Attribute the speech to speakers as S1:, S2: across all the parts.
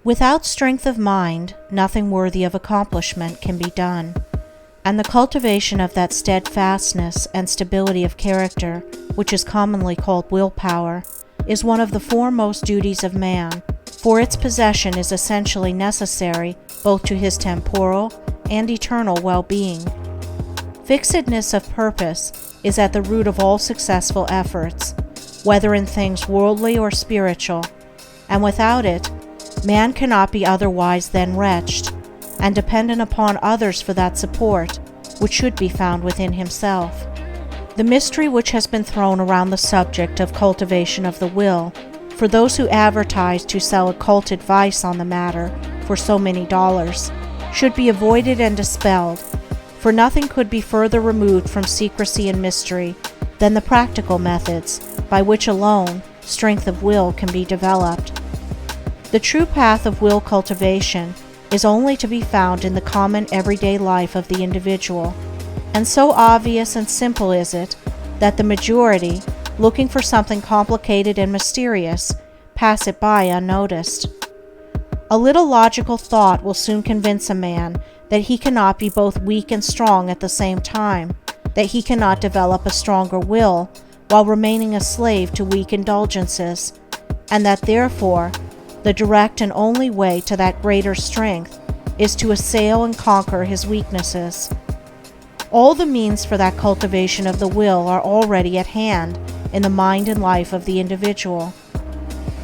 S1: Without strength of mind, nothing worthy of accomplishment can be done, and the cultivation of that steadfastness and stability of character, which is commonly called willpower, is one of the foremost duties of man, for its possession is essentially necessary both to his temporal and eternal well-being. Fixedness of purpose is at the root of all successful efforts, whether in things worldly or spiritual, and without it, man cannot be otherwise than wretched, and dependent upon others for that support which should be found within himself. The mystery which has been thrown around the subject of cultivation of the will, for those who advertise to sell occult advice on the matter for so many dollars, should be avoided and dispelled, for nothing could be further removed from secrecy and mystery than the practical methods by which alone strength of will can be developed. The true path of will cultivation is only to be found in the common everyday life of the individual, and so obvious and simple is it that the majority, looking for something complicated and mysterious, pass it by unnoticed. A little logical thought will soon convince a man that he cannot be both weak and strong at the same time, that he cannot develop a stronger will while remaining a slave to weak indulgences, and that therefore the direct and only way to that greater strength is to assail and conquer his weaknesses. All the means for that cultivation of the will are already at hand in the mind and life of the individual.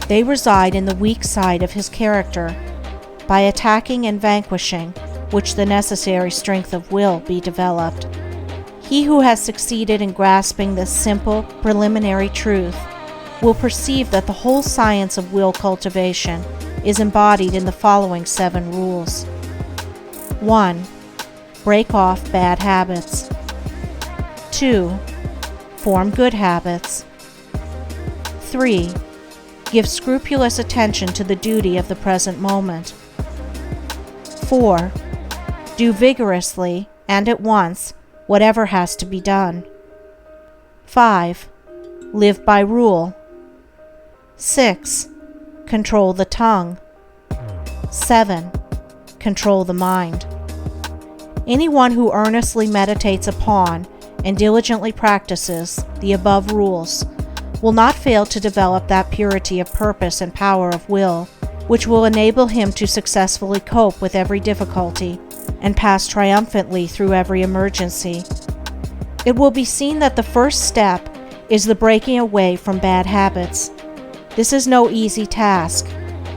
S1: They reside in the weak side of his character, by attacking and vanquishing which the necessary strength of will be developed. He who has succeeded in grasping this simple, preliminary truth will perceive that the whole science of will cultivation is embodied in the following 7 rules. 1. Break off bad habits. 2. Form good habits. 3. Give scrupulous attention to the duty of the present moment. 4. Do vigorously and at once whatever has to be done. 5. Live by rule. 6. Control the tongue. 7. Control the mind. Anyone who earnestly meditates upon and diligently practices the above rules will not fail to develop that purity of purpose and power of will which will enable him to successfully cope with every difficulty and pass triumphantly through every emergency. It will be seen that the first step is the breaking away from bad habits. This is no easy task.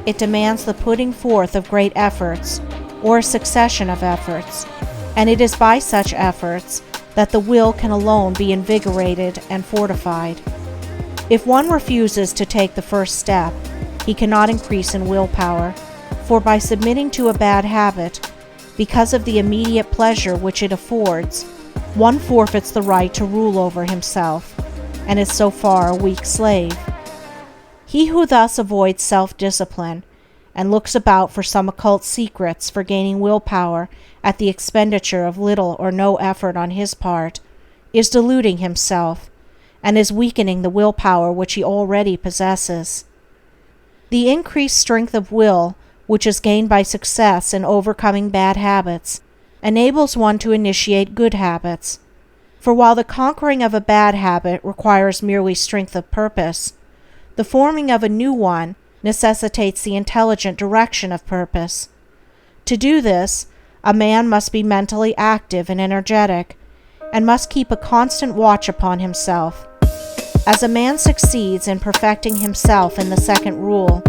S1: It demands the putting forth of great efforts, or a succession of efforts, and it is by such efforts that the will can alone be invigorated and fortified. If one refuses to take the first step, he cannot increase in willpower, for by submitting to a bad habit, because of the immediate pleasure which it affords, one forfeits the right to rule over himself, and is so far a weak slave. He who thus avoids self-discipline and looks about for some occult secrets for gaining willpower at the expenditure of little or no effort on his part, is deluding himself, and is weakening the willpower which he already possesses. The increased strength of will, which is gained by success in overcoming bad habits, enables one to initiate good habits. For while the conquering of a bad habit requires merely strength of purpose, the forming of a new one necessitates the intelligent direction of purpose. To do this, a man must be mentally active and energetic, and must keep a constant watch upon himself. As a man succeeds in perfecting himself in the second rule,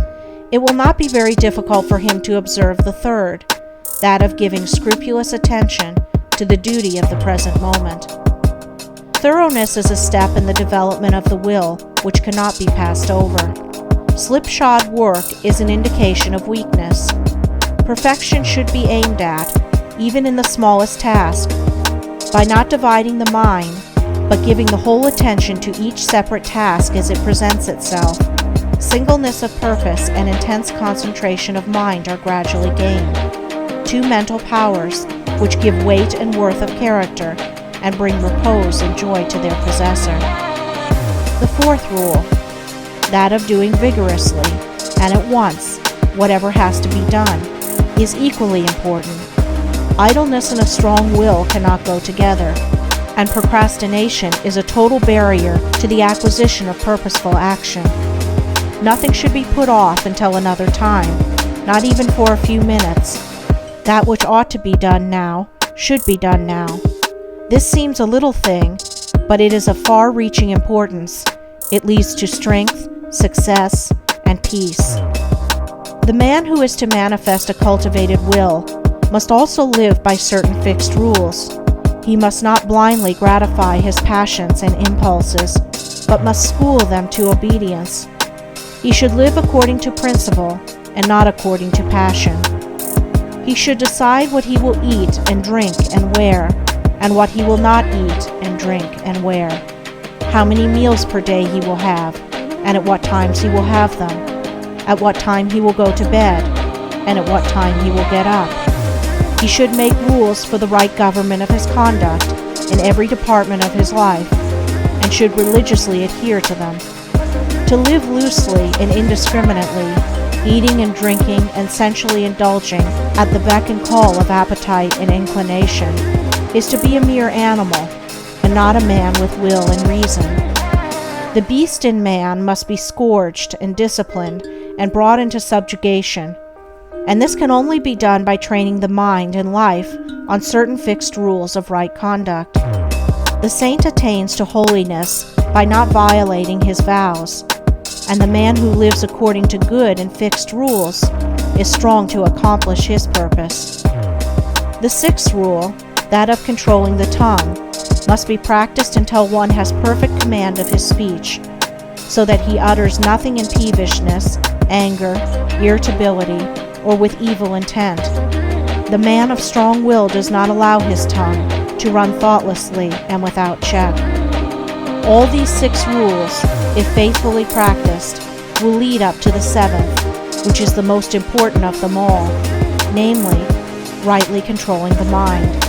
S1: it will not be very difficult for him to observe the third, that of giving scrupulous attention to the duty of the present moment. Thoroughness is a step in the development of the will which cannot be passed over. Slipshod work is an indication of weakness. Perfection should be aimed at, even in the smallest task, by not dividing the mind, but giving the whole attention to each separate task as it presents itself. Singleness of purpose and intense concentration of mind are gradually gained, 2 mental powers which give weight and worth of character and bring repose and joy to their possessor. The 4th rule, that of doing vigorously and at once whatever has to be done, is equally important. Idleness and a strong will cannot go together, and procrastination is a total barrier to the acquisition of purposeful action. Nothing should be put off until another time, not even for a few minutes. That which ought to be done now should be done now. This seems a little thing, but it is of far-reaching importance. It leads to strength, success, and peace. The man who is to manifest a cultivated will must also live by certain fixed rules. He must not blindly gratify his passions and impulses, but must school them to obedience. He should live according to principle and not according to passion. He should decide what he will eat and drink and wear, and what he will not eat and drink and wear, how many meals per day he will have, and at what times he will have them, at what time he will go to bed, and at what time he will get up. He should make rules for the right government of his conduct in every department of his life, and should religiously adhere to them. To live loosely and indiscriminately, eating and drinking and sensually indulging at the beck and call of appetite and inclination, is to be a mere animal, and not a man with will and reason. The beast in man must be scourged and disciplined and brought into subjugation, and this can only be done by training the mind and life on certain fixed rules of right conduct. The saint attains to holiness by not violating his vows, and the man who lives according to good and fixed rules is strong to accomplish his purpose. The sixth rule, that of controlling the tongue, must be practiced until one has perfect command of his speech, so that he utters nothing in peevishness, anger, irritability, or with evil intent. The man of strong will does not allow his tongue to run thoughtlessly and without check. All these 6 rules, if faithfully practiced, will lead up to the 7th, which is the most important of them all, namely, rightly controlling the mind.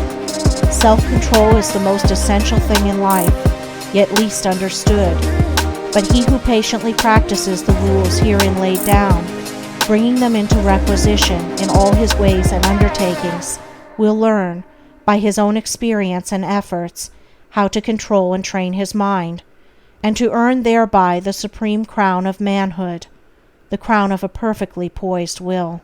S1: Self-control is the most essential thing in life, yet least understood. But he who patiently practices the rules herein laid down, bringing them into requisition in all his ways and undertakings, will learn, by his own experience and efforts, how to control and train his mind, and to earn thereby the supreme crown of manhood, the crown of a perfectly poised will.